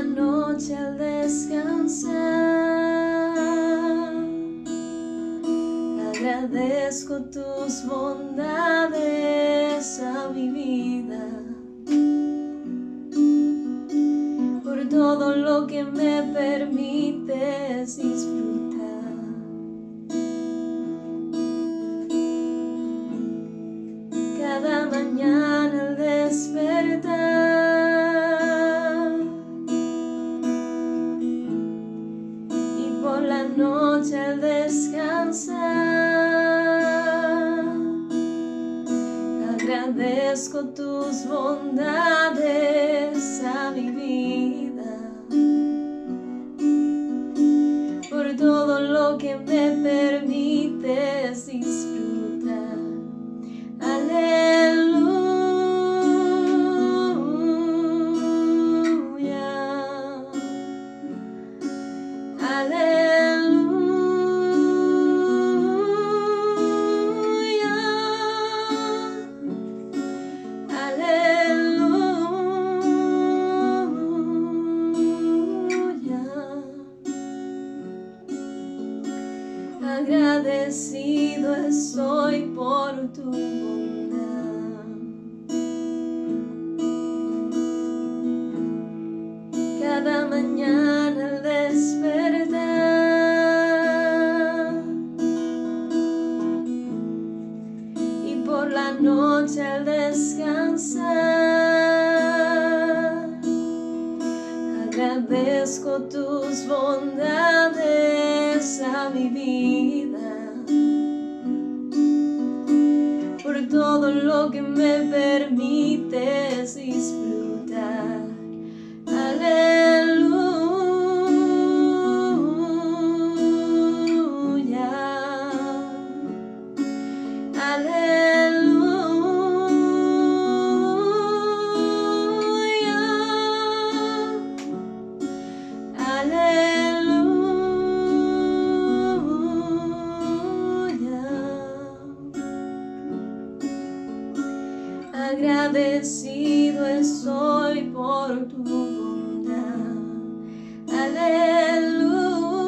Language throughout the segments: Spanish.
la noche al descansar, agradezco tus bondades a mi vida, por todo lo que me permites disfrutar. Cada mañana al despertar y por la noche al descansar, agradezco tus bondades a mi vida, por todo lo que me permites disfrutar. Aleluya, aleluya, aleluya. Agradecido estoy por tu bondad. Cada mañana al despertar y por la noche al descansar, agradezco tus bondades a mi vida, por todo lo que me permites disfrutar. Aleluya, aleluya, aleluya. Agradecido estoy por tu bondad. Aleluya,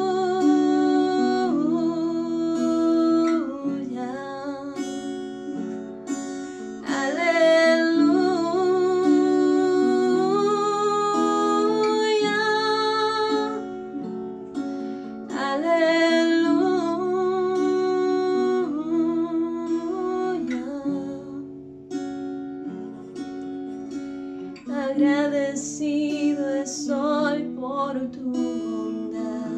aleluya, aleluya. Agradecido estoy por tu bondad.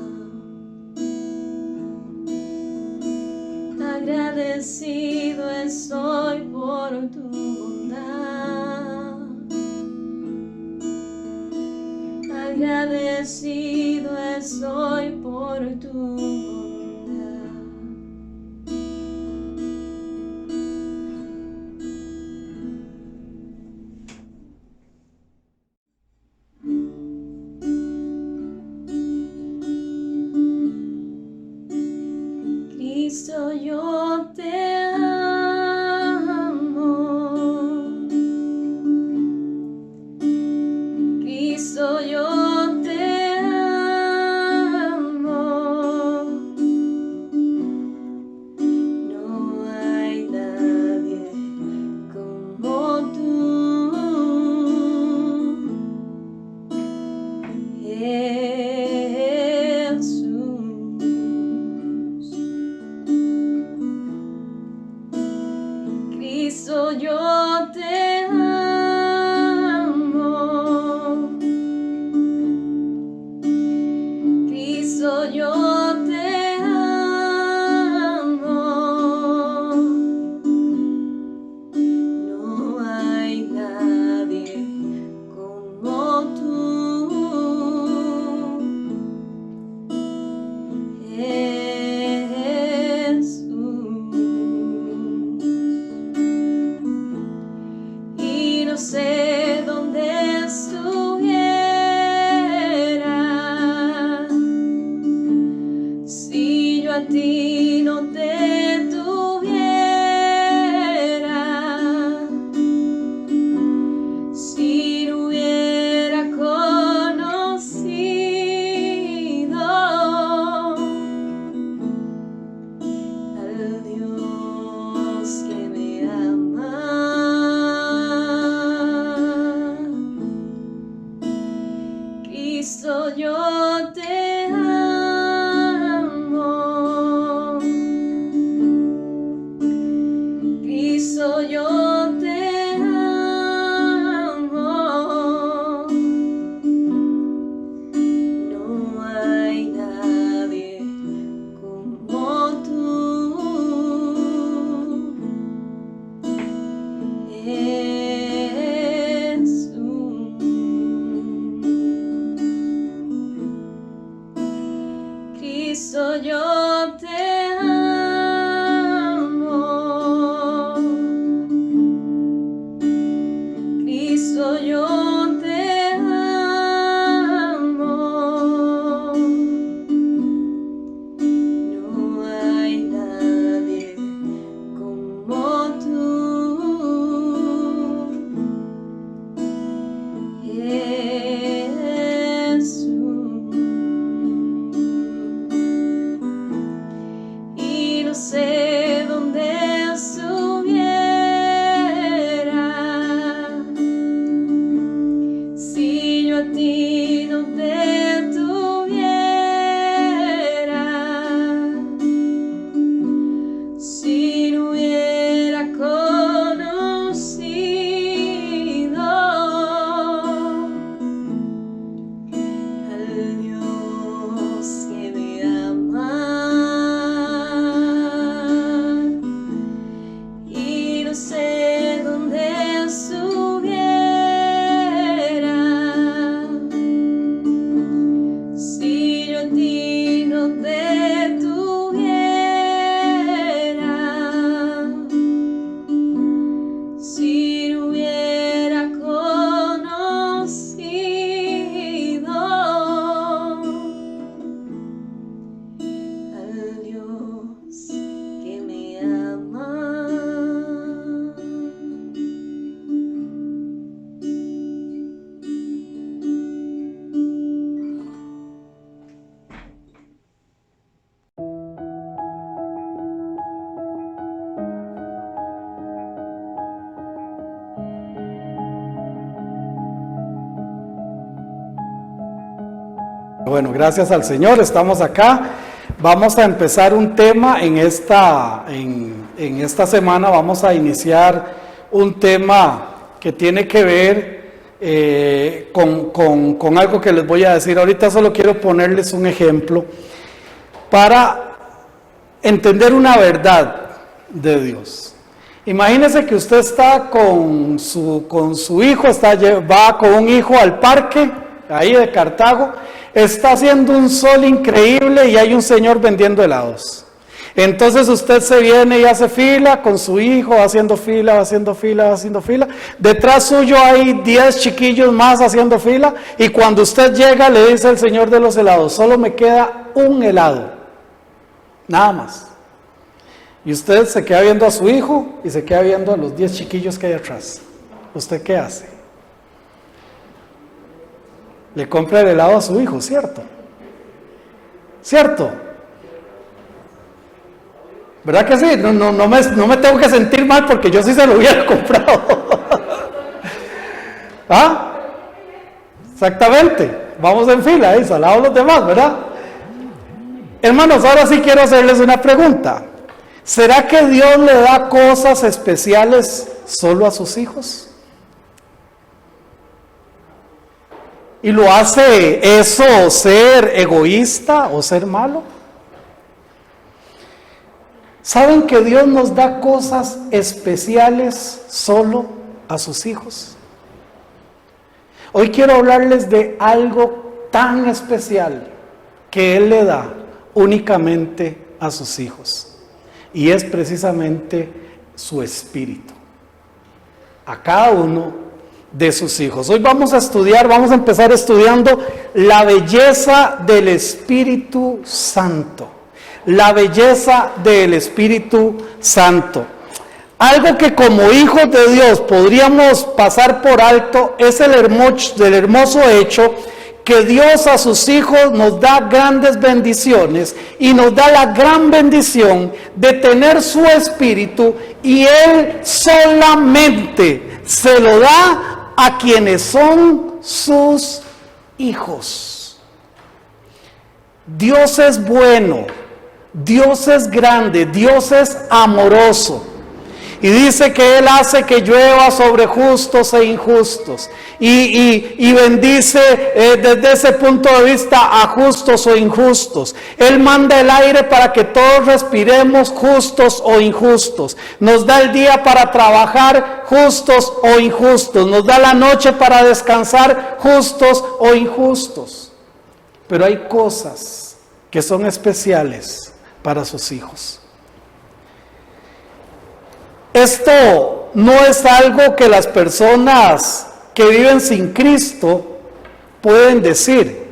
Agradecido estoy por tu bondad. Agradecido estoy por tu bondad. Cristo, yo te amo. Cristo, yo te amo. No hay nadie como tú, Cristo, yo te amo. Cristo, yo te amo. Cristo, yo te amo. No hay nadie como tú. Cristo, yo te amo. Cristo, yo te amo. No hay nadie como tú. Sé dónde estuviera si yo a ti no te tuviera, si no hubiera conocido al Dios que me ama. Sé dónde estuviera si yo a ti no te tuviera, si no hubiera conocido al Dios que me ama. Bueno, gracias al Señor, estamos acá. Vamos a empezar un tema en esta semana. Vamos a iniciar un tema que tiene que ver con algo que les voy a decir. Ahorita solo quiero ponerles un ejemplo para entender una verdad de Dios. Imagínese que usted está con su hijo, va con un hijo al parque, ahí de Cartago. Está haciendo un sol increíble y hay un señor vendiendo helados. Entonces usted se viene y hace fila con su hijo, va haciendo fila. Detrás suyo hay 10 chiquillos más haciendo fila. Y cuando usted llega le dice al señor de los helados: solo me queda un helado, nada más. Y usted se queda viendo a su hijo y se queda viendo a los 10 chiquillos que hay atrás. ¿Usted qué hace? Le compra el helado a su hijo, ¿cierto? ¿Cierto? ¿Verdad que sí? No me tengo que sentir mal porque yo sí se lo hubiera comprado. ¿Ah? Exactamente. Vamos en fila, ahí, salados los demás, ¿verdad? Hermanos, ahora sí quiero hacerles una pregunta. ¿Será que Dios le da cosas especiales solo a sus hijos? ¿Y lo hace eso ser egoísta o ser malo? ¿Saben que Dios nos da cosas especiales solo a sus hijos? Hoy quiero hablarles de algo tan especial que Él le da únicamente a sus hijos. Y es precisamente su espíritu. A cada uno de sus hijos. Hoy vamos a empezar estudiando la belleza del Espíritu Santo. La belleza del Espíritu Santo. Algo que como hijos de Dios podríamos pasar por alto es el hermoso hecho que Dios a sus hijos nos da grandes bendiciones y nos da la gran bendición de tener su Espíritu, y Él solamente se lo da a quienes son sus hijos. Dios es bueno, Dios es grande, Dios es amoroso. Y dice que Él hace que llueva sobre justos e injustos. Y bendice desde ese punto de vista a justos o injustos. Él manda el aire para que todos respiremos, justos o injustos. Nos da el día para trabajar, justos o injustos. Nos da la noche para descansar, justos o injustos. Pero hay cosas que son especiales para sus hijos. Esto no es algo que las personas que viven sin Cristo pueden decir,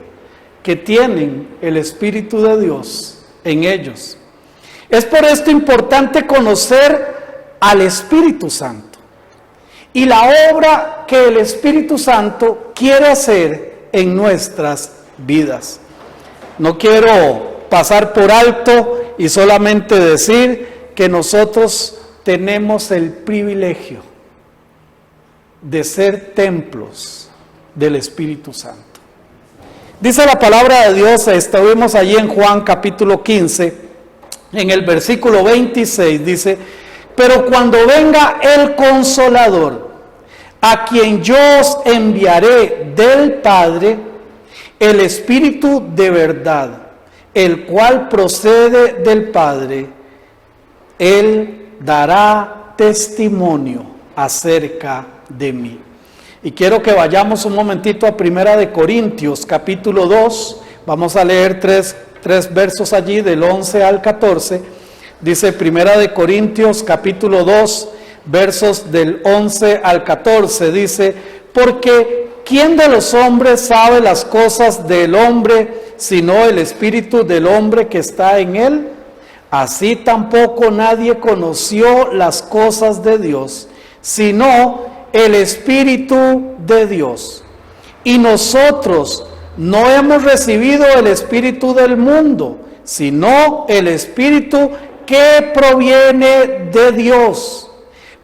que tienen el Espíritu de Dios en ellos. Es por esto importante conocer al Espíritu Santo y la obra que el Espíritu Santo quiere hacer en nuestras vidas. No quiero pasar por alto y solamente decir que nosotros tenemos el privilegio de ser templos del Espíritu Santo. Dice la palabra de Dios, estuvimos allí en Juan capítulo 15, en el versículo 26, dice: pero cuando venga el Consolador, a quien yo os enviaré del Padre, el Espíritu de verdad, el cual procede del Padre, Él dará testimonio acerca de mí. Y quiero que vayamos un momentito a Primera de Corintios capítulo 2, vamos a leer tres versos allí del 11 al 14, dice Primera de Corintios capítulo 2, versos del 11 al 14, dice: porque ¿quién de los hombres sabe las cosas del hombre, sino el espíritu del hombre que está en él? Así tampoco nadie conoció las cosas de Dios, sino el Espíritu de Dios. Y nosotros no hemos recibido el Espíritu del mundo, sino el Espíritu que proviene de Dios,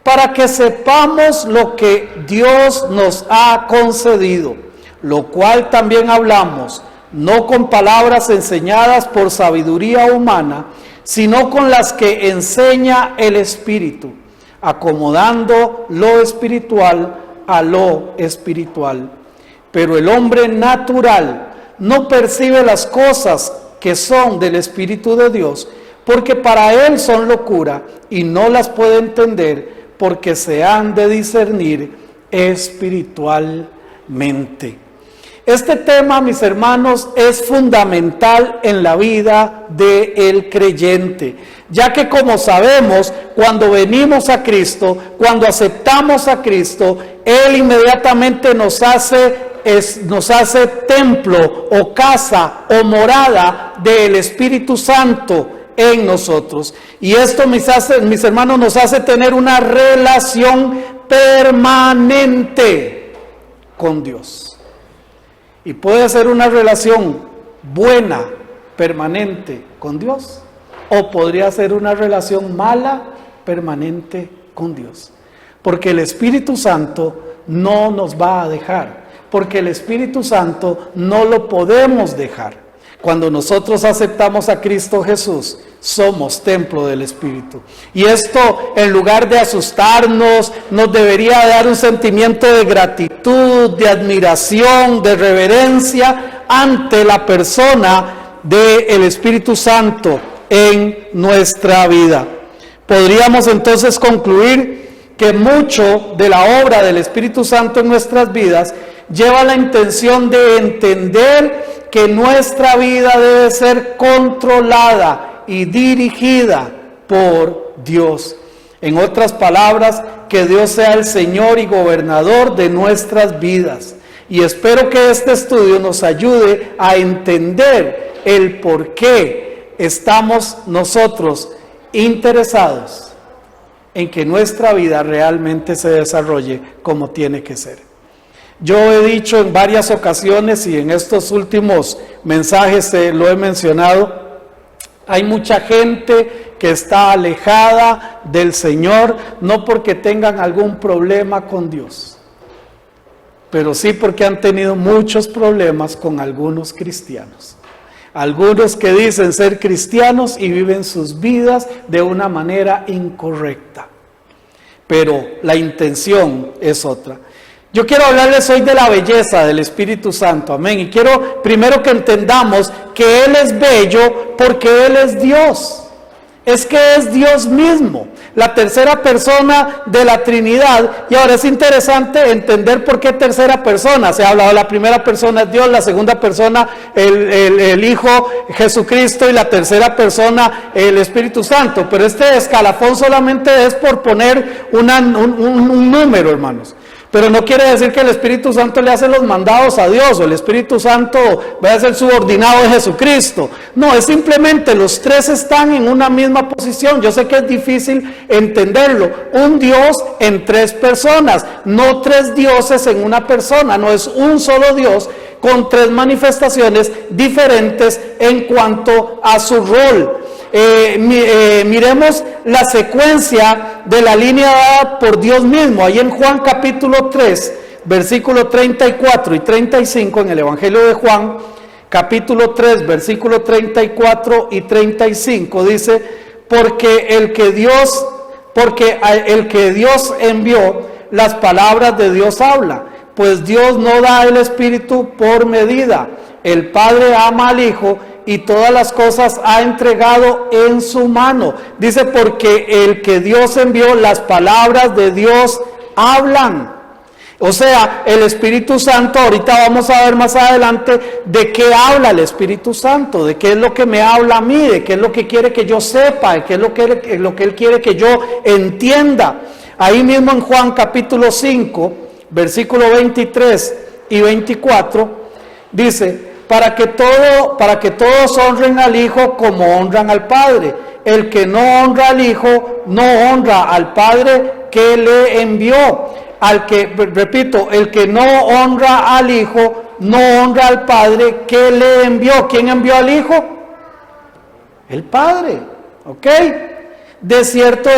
para que sepamos lo que Dios nos ha concedido, lo cual también hablamos, no con palabras enseñadas por sabiduría humana, sino con las que enseña el Espíritu, acomodando lo espiritual a lo espiritual. Pero el hombre natural no percibe las cosas que son del Espíritu de Dios, porque para él son locura y no las puede entender, porque se han de discernir espiritualmente. Este tema, mis hermanos, es fundamental en la vida del creyente, ya que, como sabemos, cuando venimos a Cristo, cuando aceptamos a Cristo, Él inmediatamente nos hace templo o casa o morada del Espíritu Santo en nosotros. Y esto, mis hermanos, nos hace tener una relación permanente con Dios. Y puede ser una relación buena, permanente con Dios, o podría ser una relación mala, permanente con Dios. Porque el Espíritu Santo no nos va a dejar, porque el Espíritu Santo no lo podemos dejar. Cuando nosotros aceptamos a Cristo Jesús, somos templo del Espíritu. Y esto, en lugar de asustarnos, nos debería dar un sentimiento de gratitud, de admiración, de reverencia ante la persona del Espíritu Santo en nuestra vida. Podríamos entonces concluir que mucho de la obra del Espíritu Santo en nuestras vidas lleva la intención de entender que nuestra vida debe ser controlada y dirigida por Dios. En otras palabras, que Dios sea el Señor y gobernador de nuestras vidas. Y espero que este estudio nos ayude a entender el por qué estamos nosotros interesados en que nuestra vida realmente se desarrolle como tiene que ser. Yo he dicho en varias ocasiones y en estos últimos mensajes lo he mencionado, hay mucha gente que está alejada del Señor, no porque tengan algún problema con Dios, pero sí porque han tenido muchos problemas con algunos cristianos. Algunos que dicen ser cristianos y viven sus vidas de una manera incorrecta. Pero la intención es otra. Yo quiero hablarles hoy de la belleza del Espíritu Santo, amén. Y quiero primero que entendamos que Él es bello porque Él es Dios. Es que es Dios mismo, la tercera persona de la Trinidad. Y ahora es interesante entender por qué tercera persona. Se ha hablado, la primera persona es Dios, la segunda persona el Hijo Jesucristo y la tercera persona el Espíritu Santo. Pero este escalafón solamente es por poner un número, hermanos. Pero no quiere decir que el Espíritu Santo le hace los mandados a Dios o el Espíritu Santo va a ser subordinado de Jesucristo. No, es simplemente los tres están en una misma posición. Yo sé que es difícil entenderlo. Un Dios en tres personas, no tres dioses en una persona. No es un solo Dios con tres manifestaciones diferentes en cuanto a su rol. Miremos la secuencia de la línea dada por Dios mismo, ahí en Juan capítulo 3, versículo 34 y 35, en el Evangelio de Juan, capítulo 3, versículo 34 y 35, dice, porque el que Dios envió, las palabras de Dios habla, pues Dios no da el Espíritu por medida. El Padre ama al Hijo y todas las cosas ha entregado en su mano. Dice, porque el que Dios envió, las palabras de Dios hablan. O sea, el Espíritu Santo, ahorita vamos a ver más adelante de qué habla el Espíritu Santo, de qué es lo que me habla a mí, de qué es lo que quiere que yo sepa, de qué es lo que Él quiere que yo entienda. Ahí mismo en Juan capítulo 5, versículo 23 y 24, dice, para que todos honren al Hijo como honran al Padre. El que no honra al Hijo, no honra al Padre que le envió. El que no honra al Hijo, no honra al Padre que le envió. ¿Quién envió al Hijo? El Padre. ¿Ok? De cierto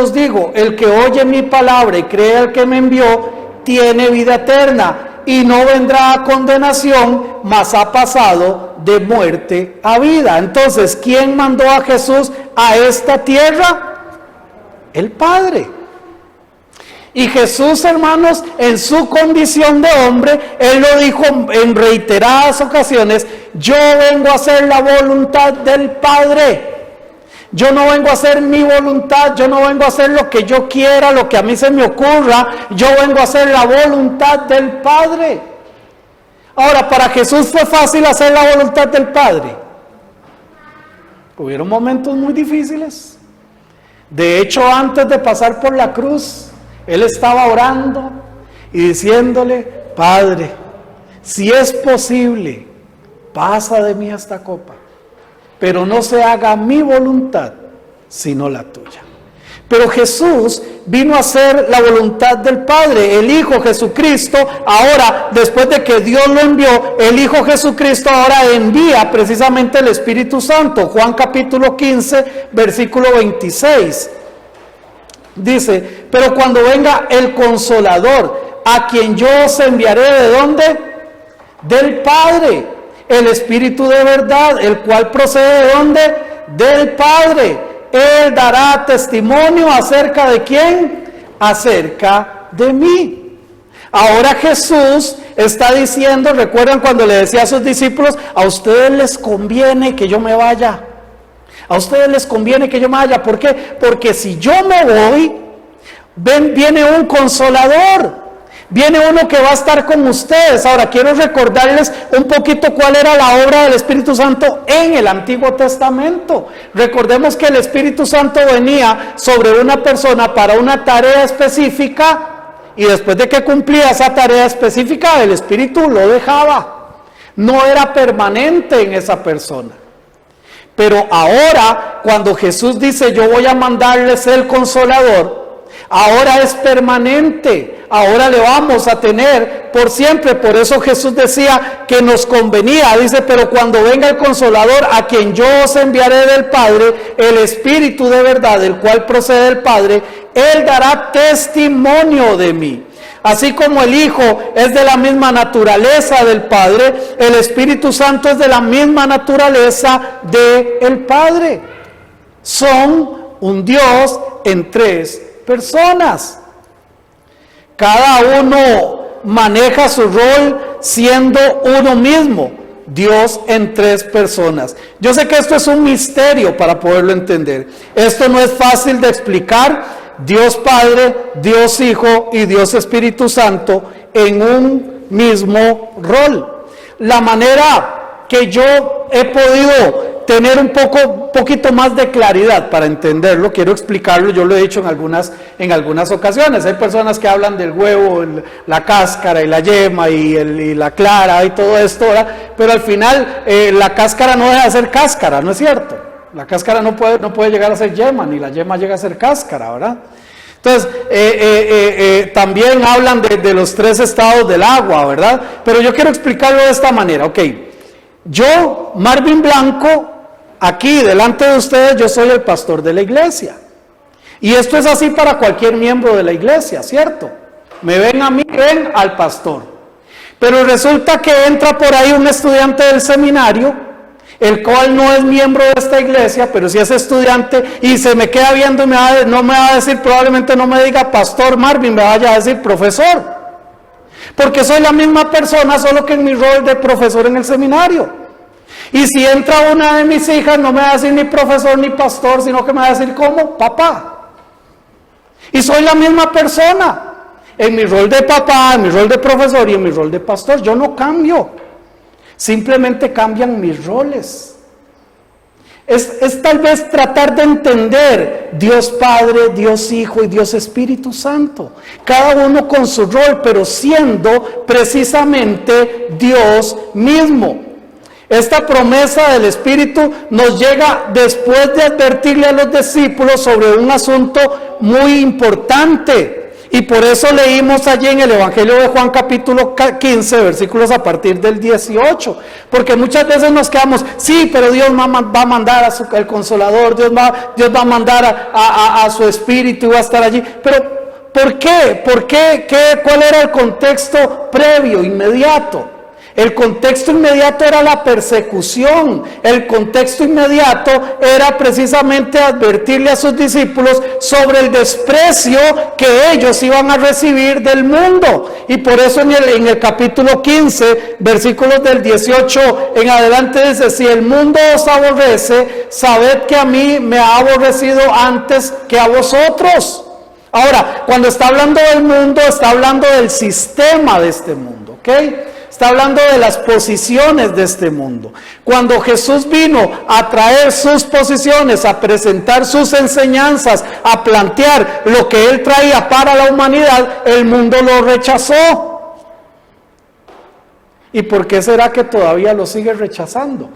os digo, el que oye mi palabra y cree al que me envió, tiene vida eterna. Y no vendrá a condenación, mas ha pasado de muerte a vida. Entonces, ¿quién mandó a Jesús a esta tierra? El Padre. Y Jesús, hermanos, en su condición de hombre, Él lo dijo en reiteradas ocasiones, yo vengo a hacer la voluntad del Padre. Yo no vengo a hacer mi voluntad, yo no vengo a hacer lo que yo quiera, lo que a mí se me ocurra, yo vengo a hacer la voluntad del Padre. Ahora, para Jesús fue fácil hacer la voluntad del Padre. Hubieron momentos muy difíciles. De hecho, antes de pasar por la cruz, Él estaba orando y diciéndole, Padre, si es posible, pasa de mí esta copa. Pero no se haga mi voluntad, sino la tuya. Pero Jesús vino a hacer la voluntad del Padre. El Hijo Jesucristo, ahora, después de que Dios lo envió, el Hijo Jesucristo ahora envía precisamente el Espíritu Santo. Juan capítulo 15, versículo 26. Dice, pero cuando venga el Consolador, a quien yo os enviaré, ¿de dónde? Del Padre. El Espíritu de verdad, el cual procede ¿de dónde? Del Padre. Él dará testimonio acerca de ¿quién? Acerca de mí. Ahora Jesús está diciendo, recuerdan cuando le decía a sus discípulos, a ustedes les conviene que yo me vaya. A ustedes les conviene que yo me vaya. ¿Por qué? Porque si yo me voy, viene un consolador. Viene uno que va a estar con ustedes. Ahora quiero recordarles un poquito cuál era la obra del Espíritu Santo en el Antiguo Testamento. Recordemos que el Espíritu Santo venía sobre una persona para una tarea específica y después de que cumplía esa tarea específica, el Espíritu lo dejaba. No era permanente en esa persona. Pero ahora, cuando Jesús dice, yo voy a mandarles el Consolador, ahora es permanente. Ahora le vamos a tener por siempre. Por eso Jesús decía que nos convenía. Dice, pero cuando venga el Consolador, a quien yo os enviaré del Padre, el Espíritu de verdad, el cual procede del Padre, Él dará testimonio de mí. Así como el Hijo es de la misma naturaleza del Padre, el Espíritu Santo es de la misma naturaleza del Padre. Son un Dios en tres personas. Cada uno maneja su rol siendo uno mismo. Dios en tres personas. Yo sé que esto es un misterio para poderlo entender. Esto no es fácil de explicar. Dios Padre, Dios Hijo y Dios Espíritu Santo en un mismo rol. La manera que yo he podido tener un poquito más de claridad para entenderlo, quiero explicarlo, yo lo he dicho en algunas ocasiones. Hay personas que hablan del huevo, la cáscara y la yema y la clara y todo esto, ¿verdad? Pero al final la cáscara no deja de ser cáscara, ¿no es cierto? La cáscara no puede llegar a ser yema, ni la yema llega a ser cáscara, ¿verdad? Entonces, también hablan de los tres estados del agua, ¿verdad? Pero yo quiero explicarlo de esta manera, ok. Yo, Marvin Blanco, aquí delante de ustedes, yo soy el pastor de la iglesia. Y esto es así para cualquier miembro de la iglesia, ¿cierto? Me ven a mí, ven al pastor. Pero resulta que entra por ahí un estudiante del seminario, el cual no es miembro de esta iglesia, pero sí es estudiante, y se me queda viendo y no me va a decir, probablemente no me diga pastor Marvin, me vaya a decir profesor. Porque soy la misma persona, solo que en mi rol de profesor en el seminario. Y si entra una de mis hijas, no me va a decir ni profesor ni pastor, sino que me va a decir ¿cómo? Papá. Y soy la misma persona, en mi rol de papá, en mi rol de profesor y en mi rol de pastor. Yo no cambio, simplemente cambian mis roles. Es tal vez tratar de entender Dios Padre, Dios Hijo y Dios Espíritu Santo. Cada uno con su rol, pero siendo precisamente Dios mismo. Esta promesa del Espíritu nos llega después de advertirle a los discípulos sobre un asunto muy importante. Y por eso leímos allí en el Evangelio de Juan capítulo 15, versículos a partir del 18. Porque muchas veces nos quedamos, sí, pero Dios va a mandar al Consolador, Dios va a mandar a su Espíritu y va a estar allí. Pero, ¿por qué? ¿Cuál era el contexto previo, inmediato? El contexto inmediato era la persecución. El contexto inmediato era precisamente advertirle a sus discípulos sobre el desprecio que ellos iban a recibir del mundo. Y por eso en el capítulo 15, versículos del 18 en adelante dice: si el mundo os aborrece, sabed que a mí me ha aborrecido antes que a vosotros. Ahora, cuando está hablando del mundo, está hablando del sistema de este mundo, ¿ok? Está hablando de las posiciones de este mundo. Cuando Jesús vino a traer sus posiciones, a presentar sus enseñanzas, a plantear lo que Él traía para la humanidad, el mundo lo rechazó. ¿Y por qué será que todavía lo sigue rechazando?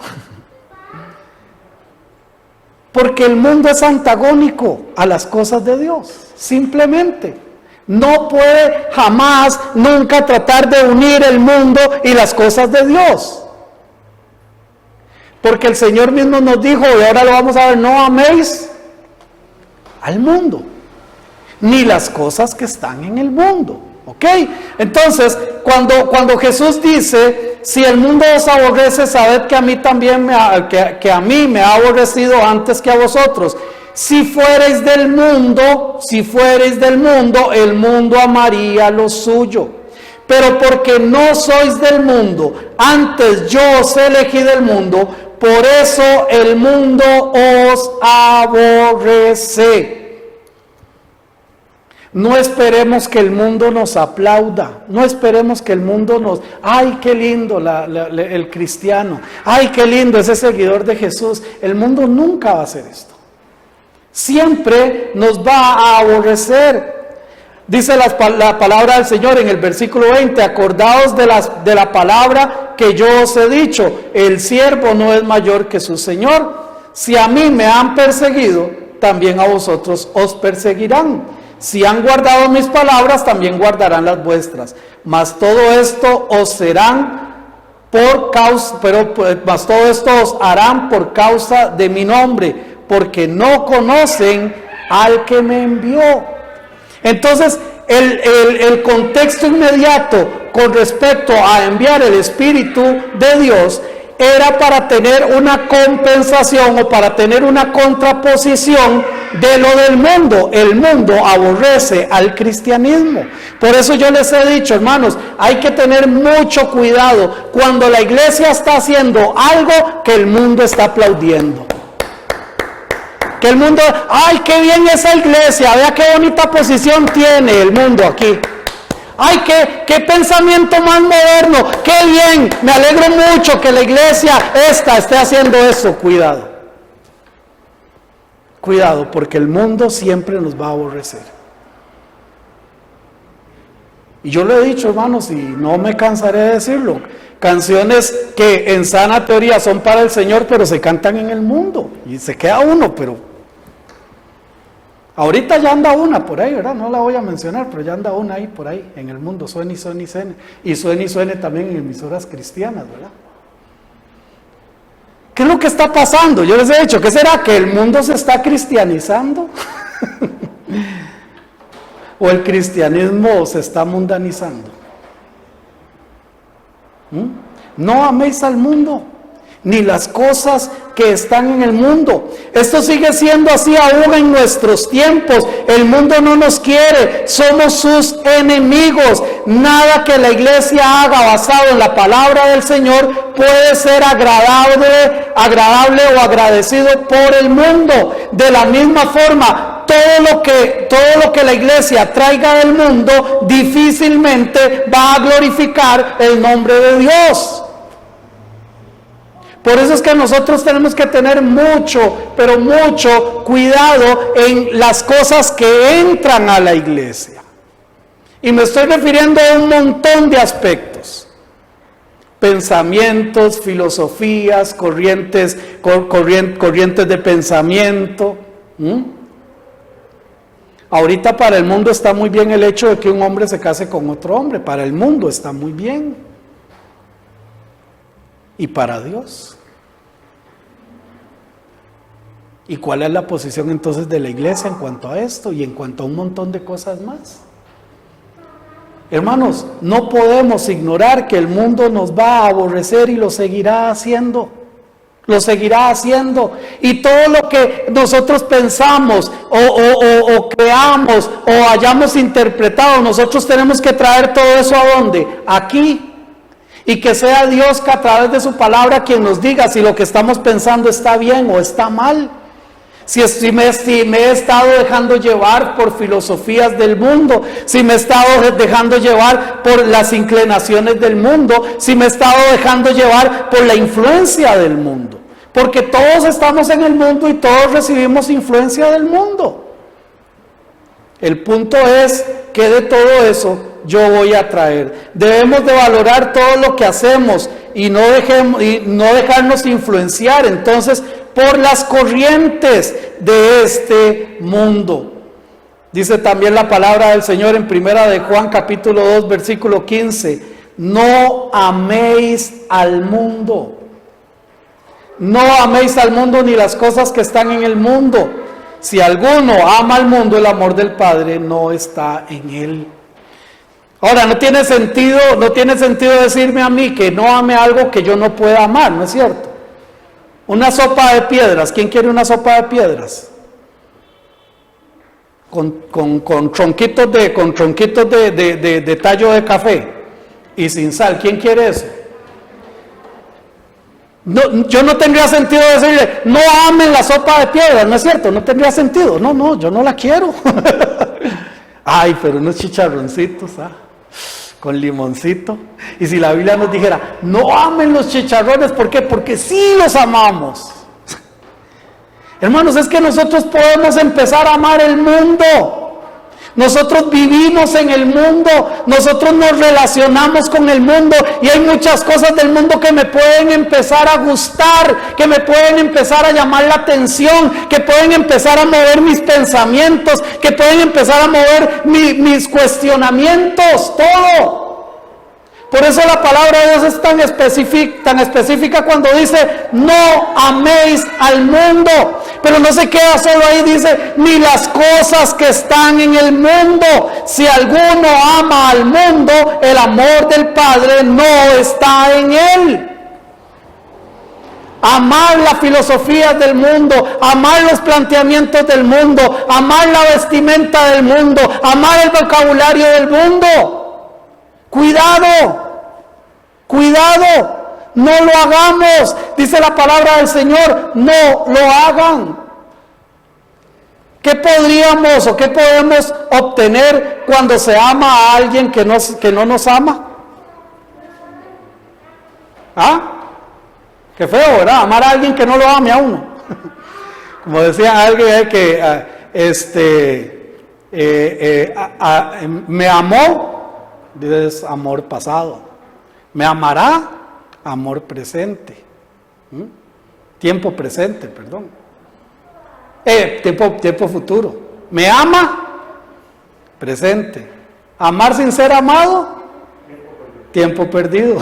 Porque el mundo es antagónico a las cosas de Dios, simplemente. No puede jamás, nunca tratar de unir el mundo y las cosas de Dios. Porque el Señor mismo nos dijo, y ahora lo vamos a ver, no améis al mundo, ni las cosas que están en el mundo. ¿Ok? Entonces, cuando Jesús dice, si el mundo os aborrece, sabed que a mí también que a mí me ha aborrecido antes que a vosotros. Si fuereis del mundo, el mundo amaría lo suyo. Pero porque no sois del mundo, antes yo os elegí del mundo, por eso el mundo os aborrece. No esperemos que el mundo nos aplauda, no esperemos que el mundo nos, ay qué lindo el cristiano, ay qué lindo ese seguidor de Jesús. El mundo nunca va a hacer esto. Siempre nos va a aborrecer. Dice la palabra del Señor en el versículo 20, acordaos de la palabra que yo os he dicho, el siervo no es mayor que su Señor. Si a mí me han perseguido, también a vosotros os perseguirán. Si han guardado mis palabras, también guardarán las vuestras. Mas todo esto os harán por causa de mi nombre, porque no conocen al que me envió. Entonces, el contexto inmediato con respecto a enviar el Espíritu de Dios era para tener una compensación o para tener una contraposición de lo del mundo. El mundo aborrece al cristianismo. Por eso yo les he dicho, hermanos, hay que tener mucho cuidado cuando la iglesia está haciendo algo que el mundo está aplaudiendo. Que el mundo, ay, qué bien esa iglesia, vea qué bonita posición tiene el mundo aquí. Ay, qué pensamiento más moderno, qué bien, me alegro mucho que la iglesia esté haciendo eso. Cuidado, cuidado, porque el mundo siempre nos va a aborrecer. Y yo lo he dicho, hermanos, y no me cansaré de decirlo, canciones que en sana teoría son para el Señor, pero se cantan en el mundo, y se queda uno, pero ahorita ya anda una por ahí, ¿verdad? No la voy a mencionar, pero ya anda una ahí por ahí en el mundo, suene y suene y suene. Y suene y suene también en emisoras cristianas, ¿verdad? ¿Qué es lo que está pasando? Yo les he dicho, ¿qué será? ¿Que el mundo se está cristianizando? ¿O el cristianismo se está mundanizando? No améis al mundo, ni las cosas que están en el mundo. Esto sigue siendo así aún en nuestros tiempos. El mundo no nos quiere, somos sus enemigos. Nada que la iglesia haga basado en la palabra del Señor puede ser agradable o agradecido por el mundo. De la misma forma, todo lo que la iglesia traiga del mundo difícilmente va a glorificar el nombre de Dios. Por eso es que nosotros tenemos que tener mucho, pero mucho cuidado en las cosas que entran a la iglesia. Y me estoy refiriendo a un montón de aspectos. Pensamientos, filosofías, corrientes de pensamiento. Ahorita para el mundo está muy bien el hecho de que un hombre se case con otro hombre. Para el mundo está muy bien. ¿Y para Dios? ¿Y cuál es la posición entonces de la iglesia en cuanto a esto y en cuanto a un montón de cosas más? Hermanos, no podemos ignorar que el mundo nos va a aborrecer y lo seguirá haciendo. Lo seguirá haciendo. Y todo lo que nosotros pensamos o creamos o hayamos interpretado, nosotros tenemos que traer todo eso ¿a dónde? Aquí. Y que sea Dios que a través de su palabra quien nos diga si lo que estamos pensando está bien o está mal. Si me he estado dejando llevar por filosofías del mundo, si me he estado dejando llevar por las inclinaciones del mundo, si me he estado dejando llevar por la influencia del mundo. Porque todos estamos en el mundo y todos recibimos influencia del mundo. El punto es que de todo eso yo voy a traer. Debemos de valorar todo lo que hacemos y no dejarnos influenciar entonces por las corrientes de este mundo. Dice también la palabra del Señor en Primera de Juan capítulo 2 versículo 15: no améis al mundo. No améis al mundo ni las cosas que están en el mundo. Si alguno ama al mundo, el amor del Padre no está en él. Ahora, no tiene sentido decirme a mí que no ame algo que yo no pueda amar, ¿no es cierto? Una sopa de piedras, ¿quién quiere una sopa de piedras? Con tronquitos de tallo de café y sin sal, ¿quién quiere eso? No, yo no tendría sentido decirle, no amen la sopa de piedras, ¿no es cierto? No tendría sentido, no, yo no la quiero. Ay, pero unos chicharroncitos, con limoncito. Y si la Biblia nos dijera, no amen los chicharrones, ¿por qué? Porque sí los amamos. Hermanos, es que nosotros podemos empezar a amar el mundo. Nosotros vivimos en el mundo, nosotros nos relacionamos con el mundo y hay muchas cosas del mundo que me pueden empezar a gustar, que me pueden empezar a llamar la atención, que pueden empezar a mover mis pensamientos, que pueden empezar a mover mis cuestionamientos, todo. Por eso la palabra de Dios es tan específica cuando dice, no améis al mundo. Pero no se queda solo ahí, dice, ni las cosas que están en el mundo. Si alguno ama al mundo, el amor del Padre no está en él. Amar las filosofías del mundo, amar los planteamientos del mundo, amar la vestimenta del mundo, amar el vocabulario del mundo. Cuidado, no lo hagamos. Dice la palabra del Señor, no lo hagan. ¿Qué podríamos o qué podemos obtener cuando se ama a alguien que no nos ama? ¿Ah? Qué feo, ¿verdad? Amar a alguien que no lo ame a uno. Como decía alguien me amó, es amor pasado. Me amará, amor presente. Tiempo presente, perdón. Tiempo futuro. Me ama, presente. Amar sin ser amado, tiempo perdido.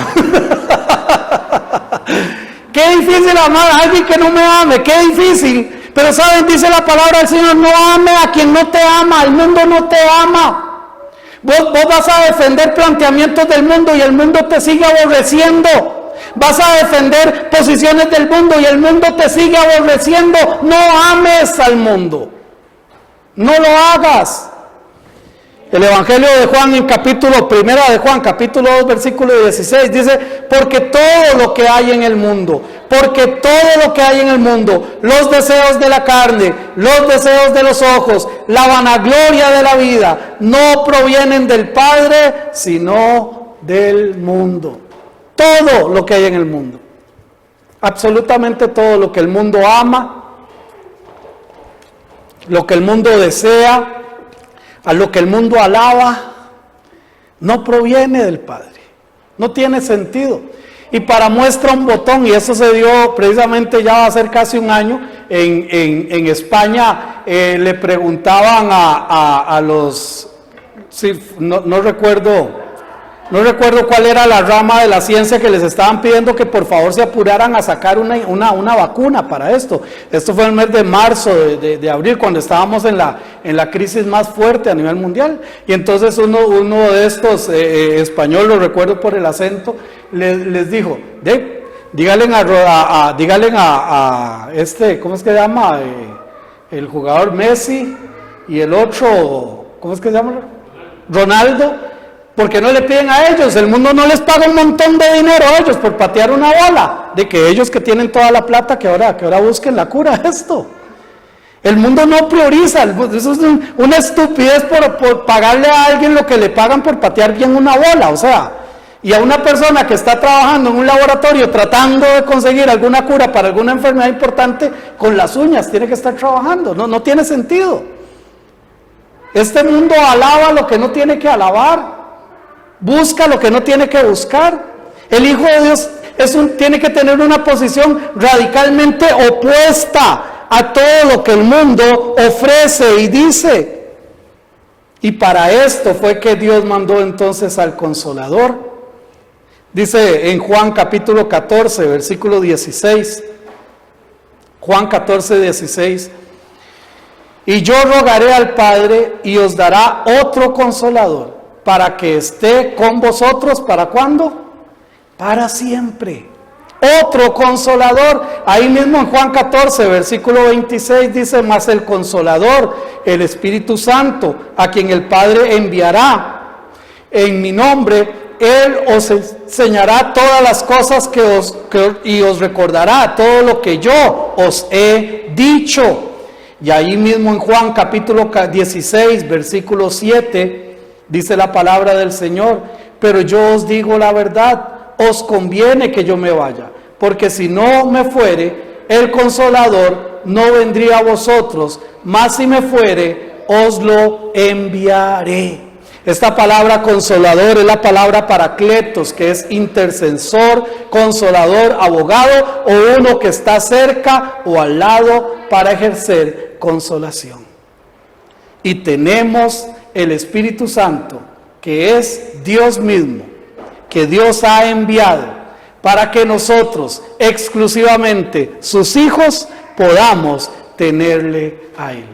Qué difícil amar a alguien que no me ame, qué difícil. Pero saben, dice la palabra del Señor, no ame a quien no te ama, el mundo no te ama. Vos vas a defender planteamientos del mundo y el mundo te sigue aborreciendo. Vas a defender posiciones del mundo y el mundo te sigue aborreciendo. No ames al mundo. No lo hagas. El Evangelio de Juan en primera de Juan, capítulo 2, versículo 16, dice, porque todo lo que hay en el mundo, los deseos de la carne, los deseos de los ojos, la vanagloria de la vida, no provienen del Padre, sino del mundo. Todo lo que hay en el mundo, absolutamente todo lo que el mundo ama, lo que el mundo desea, a lo que el mundo alaba, no proviene del Padre, no tiene sentido. Y para muestra un botón, y eso se dio precisamente ya va a ser casi un año, en España le preguntaban a los, sí, no recuerdo cuál era la rama de la ciencia que les estaban pidiendo que por favor se apuraran a sacar una vacuna para esto. Esto fue el mes de marzo, de abril, cuando estábamos en la crisis más fuerte a nivel mundial. Y entonces uno de estos, español, lo recuerdo por el acento, les dijo, díganle a ¿cómo es que se llama? El jugador Messi y el otro, ¿cómo es que se llama? Ronaldo. Porque no le piden a ellos, el mundo no les paga un montón de dinero a ellos por patear una bola, de que ellos que tienen toda la plata que ahora busquen la cura a esto. El mundo no prioriza, eso es una estupidez por pagarle a alguien lo que le pagan por patear bien una bola, o sea, y a una persona que está trabajando en un laboratorio tratando de conseguir alguna cura para alguna enfermedad importante, con las uñas tiene que estar trabajando, no tiene sentido. Este mundo alaba lo que no tiene que alabar. Busca lo que no tiene que buscar. El Hijo de Dios tiene que tener una posición radicalmente opuesta a todo lo que el mundo ofrece y dice. Y para esto fue que Dios mandó entonces al Consolador. Dice en Juan capítulo 14, versículo 16. Juan 14, 16. Y yo rogaré al Padre y os dará otro Consolador, para que esté con vosotros, ¿para cuándo? Para siempre. Otro Consolador. Ahí mismo en Juan 14, versículo 26 dice, mas el Consolador, el Espíritu Santo, a quien el Padre enviará en mi nombre, Él os enseñará todas las cosas y os recordará todo lo que yo os he dicho. Y ahí mismo en Juan capítulo 16, versículo 7, dice la palabra del Señor, pero yo os digo la verdad, os conviene que yo me vaya, porque si no me fuere, el Consolador no vendría a vosotros, mas si me fuere, os lo enviaré. Esta palabra Consolador es la palabra Paracletos, que es intercesor, consolador, abogado, o uno que está cerca o al lado para ejercer consolación. Y tenemos el Espíritu Santo, que es Dios mismo, que Dios ha enviado para que nosotros, exclusivamente sus hijos, podamos tenerle a Él.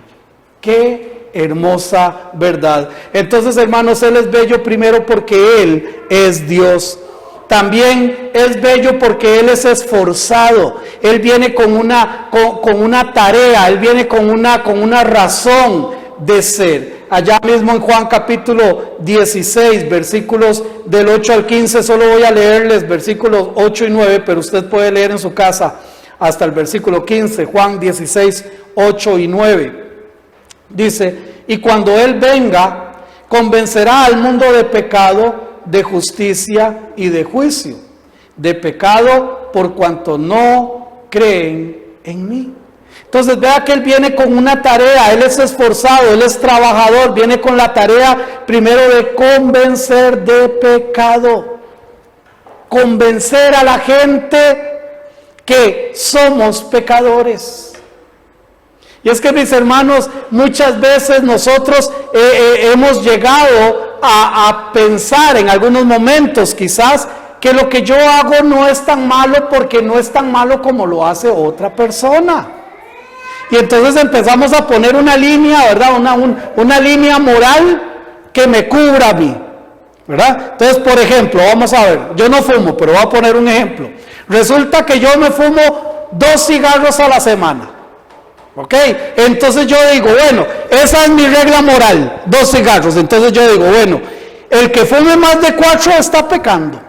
¡Qué hermosa verdad! Entonces, hermanos, Él es bello primero porque Él es Dios. También es bello porque Él es esforzado. Él viene con una tarea, Él viene con una razón de ser. Allá mismo en Juan capítulo 16, versículos del 8 al 15, solo voy a leerles versículos 8 y 9, pero usted puede leer en su casa hasta el versículo 15, Juan 16, 8 y 9. Dice, y cuando Él venga, convencerá al mundo de pecado, de justicia y de juicio. De pecado por cuanto no creen en mí. Entonces vea que Él viene con una tarea, Él es esforzado, Él es trabajador, viene con la tarea primero de convencer de pecado. Convencer a la gente que somos pecadores. Y es que, mis hermanos, muchas veces nosotros hemos llegado a pensar en algunos momentos quizás que lo que yo hago no es tan malo porque no es tan malo como lo hace otra persona. Y entonces empezamos a poner una línea, ¿verdad? Una línea moral que me cubra a mí, ¿verdad? Entonces, por ejemplo, vamos a ver, yo no fumo, pero voy a poner un ejemplo. Resulta que yo me fumo 2 cigarros a la semana. ¿Ok? Entonces yo digo, bueno, esa es mi regla moral, 2 cigarros. Entonces yo digo, bueno, el que fume más de 4 está pecando.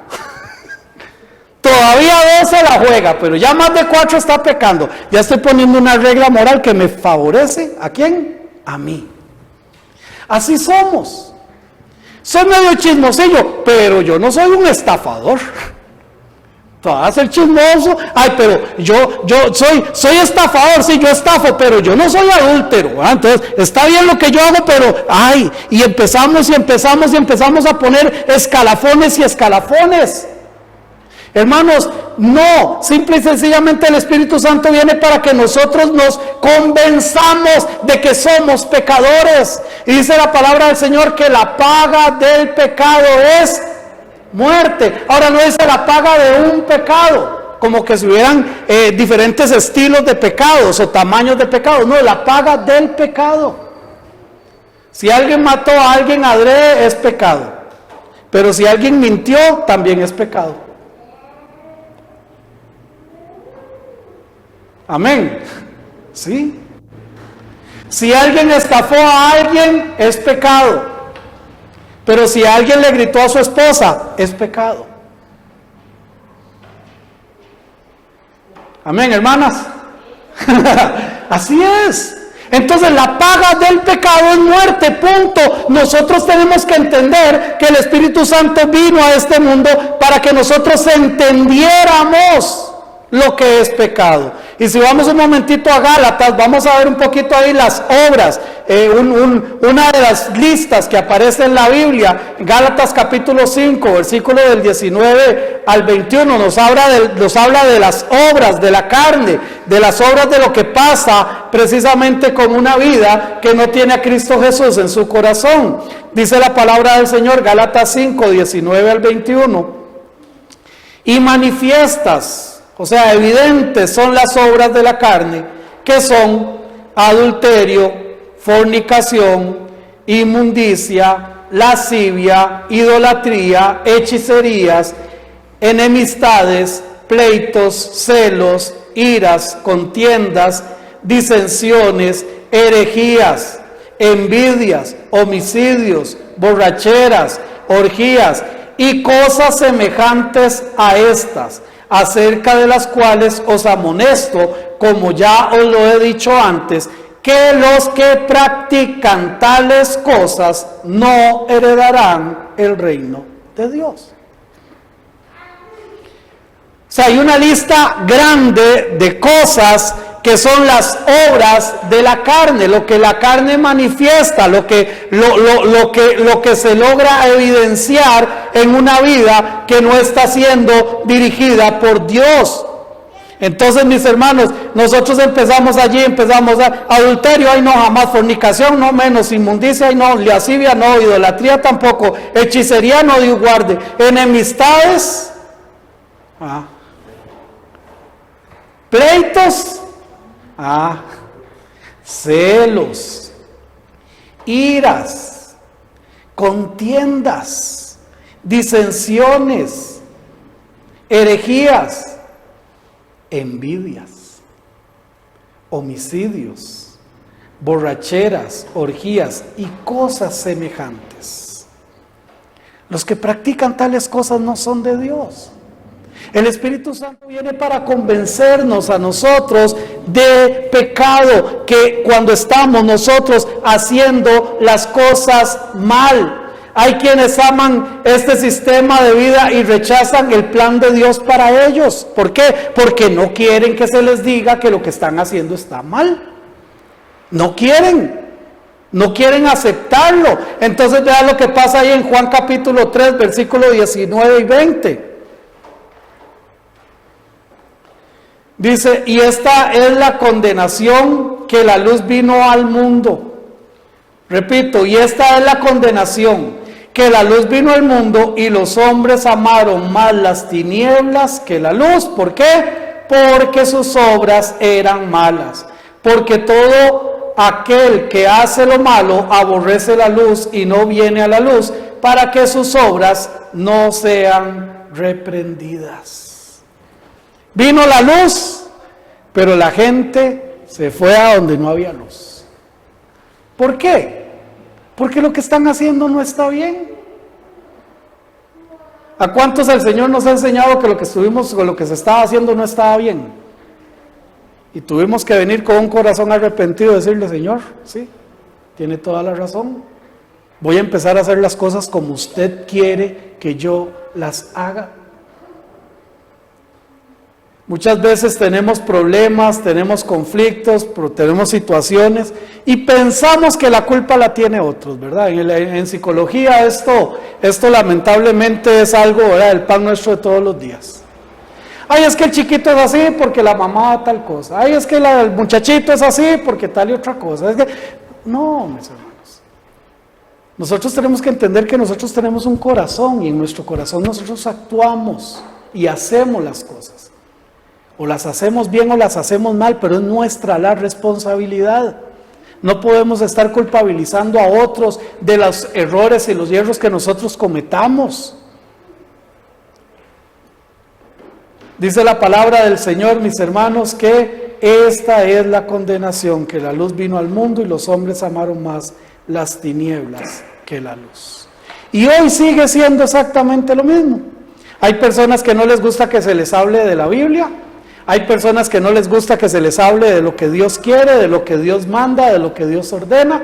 Todavía 2 se la juega, pero ya más de 4 está pecando. Ya estoy poniendo una regla moral que me favorece. ¿A quién? A mí. Así somos. Soy medio chismosillo, pero yo no soy un estafador. Vas a ser chismoso. Ay, pero yo soy estafador, sí, yo estafo, pero yo no soy adúltero. Entonces, está bien lo que yo hago, pero ay, y empezamos a poner escalafones y escalafones. Hermanos, no, simple y sencillamente el Espíritu Santo viene para que nosotros nos convenzamos de que somos pecadores. Y dice la palabra del Señor que la paga del pecado es muerte. Ahora no dice la paga de un pecado, como que si hubieran diferentes estilos de pecados o tamaños de pecados. No, la paga del pecado. Si alguien mató a alguien adrede es pecado, pero si alguien mintió también es pecado. Amén. ¿Sí? Si alguien estafó a alguien es pecado, pero si alguien le gritó a su esposa es pecado. Amén, hermanas. Así es. Entonces la paga del pecado es muerte, punto. Nosotros tenemos que entender que el Espíritu Santo vino a este mundo para que nosotros entendiéramos lo que es pecado. Y si vamos un momentito a Gálatas, vamos a ver un poquito ahí las obras, una de las listas que aparece en la Biblia. Gálatas capítulo 5, versículo del 19 al 21, nos habla de las obras de la carne, de las obras de lo que pasa precisamente con una vida que no tiene a Cristo Jesús en su corazón. Dice la palabra del Señor, Gálatas 5, 19 al 21, y manifiestas, o sea, evidentes son las obras de la carne, que son adulterio, fornicación, inmundicia, lascivia, idolatría, hechicerías, enemistades, pleitos, celos, iras, contiendas, disensiones, herejías, envidias, homicidios, borracheras, orgías y cosas semejantes a estas, acerca de las cuales os amonesto, como ya os lo he dicho antes, que los que practican tales cosas no heredarán el reino de Dios. O sea, hay una lista grande de cosas que son las obras de la carne, lo que la carne manifiesta, lo que se logra evidenciar en una vida que no está siendo dirigida por Dios. Entonces, mis hermanos, nosotros empezamos allí, empezamos a adulterio, ay no, jamás, fornicación, no menos, inmundicia, ay no, lascivia, no, idolatría tampoco, hechicería, no, Dios guarde, enemistades, pleitos, celos, iras, contiendas, disensiones, herejías, envidias, homicidios, borracheras, orgías y cosas semejantes. Los que practican tales cosas no son de Dios. El Espíritu Santo viene para convencernos a nosotros de pecado, que cuando estamos nosotros haciendo las cosas mal. Hay quienes aman este sistema de vida y rechazan el plan de Dios para ellos. ¿Por qué? Porque no quieren que se les diga que lo que están haciendo está mal. No quieren aceptarlo. Entonces vean lo que pasa ahí en Juan capítulo 3, versículos 19 y 20. Dice, y esta es la condenación, que la luz vino al mundo. Repito, y esta es la condenación, que la luz vino al mundo y los hombres amaron más las tinieblas que la luz. ¿Por qué? Porque sus obras eran malas. Porque todo aquel que hace lo malo aborrece la luz y no viene a la luz, para que sus obras no sean reprendidas. Vino la luz, pero la gente se fue a donde no había luz. ¿Por qué? Porque lo que están haciendo no está bien. ¿A cuántos el Señor nos ha enseñado que lo que se estaba haciendo no estaba bien? Y tuvimos que venir con un corazón arrepentido y decirle, Señor, sí, tiene toda la razón. Voy a empezar a hacer las cosas como usted quiere que yo las haga. Muchas veces tenemos problemas, tenemos conflictos, tenemos situaciones y pensamos que la culpa la tiene otros, ¿verdad? En psicología esto lamentablemente es algo, ¿verdad?, el pan nuestro de todos los días. Ay, es que el chiquito es así porque la mamá tal cosa. Ay, es que el muchachito es así porque tal y otra cosa. No, mis hermanos. Nosotros tenemos que entender que nosotros tenemos un corazón y en nuestro corazón nosotros actuamos y hacemos las cosas. O las hacemos bien o las hacemos mal, pero es nuestra la responsabilidad. No podemos estar culpabilizando a otros de los errores y los hierros que nosotros cometamos. Dice la palabra del Señor, mis hermanos, que esta es la condenación, que la luz vino al mundo y los hombres amaron más las tinieblas que la luz. Y hoy sigue siendo exactamente lo mismo. Hay personas que no les gusta que se les hable de la Biblia. Hay personas que no les gusta que se les hable de lo que Dios quiere, de lo que Dios manda, de lo que Dios ordena,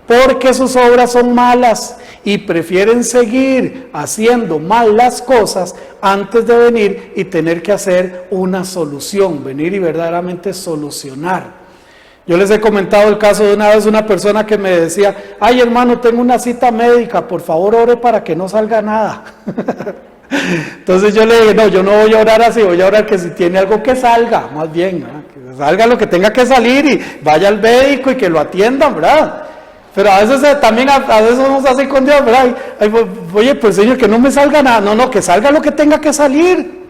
porque sus obras son malas y prefieren seguir haciendo mal las cosas antes de venir y tener que hacer una solución, venir y verdaderamente solucionar. Yo les he comentado el caso de una vez una persona que me decía, ay hermano, tengo una cita médica, por favor ore para que no salga nada. Entonces yo le dije, no, yo no voy a orar así, voy a orar que si tiene algo que salga, más bien, ¿verdad?, que salga lo que tenga que salir y vaya al médico y que lo atiendan, ¿verdad? Pero a veces también, a veces somos así con Dios, ¿verdad? Oye, pues Señor, que no me salga nada, no, que salga lo que tenga que salir,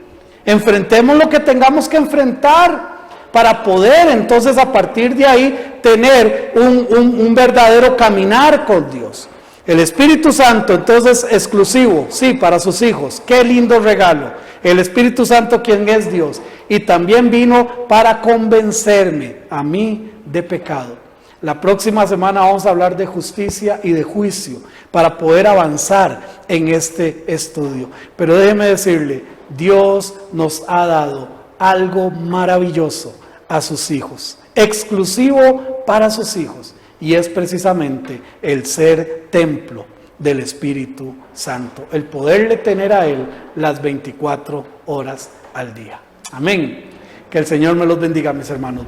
enfrentemos lo que tengamos que enfrentar, para poder entonces a partir de ahí tener un verdadero caminar con Dios. El Espíritu Santo, entonces, exclusivo, sí, para sus hijos. Qué lindo regalo. El Espíritu Santo, quien es Dios. Y también vino para convencerme a mí de pecado. La próxima semana vamos a hablar de justicia y de juicio para poder avanzar en este estudio. Pero déjeme decirle, Dios nos ha dado algo maravilloso a sus hijos. Exclusivo para sus hijos. Y es precisamente el ser templo del Espíritu Santo, el poderle tener a Él las 24 horas al día. Amén. Que el Señor me los bendiga, mis hermanos.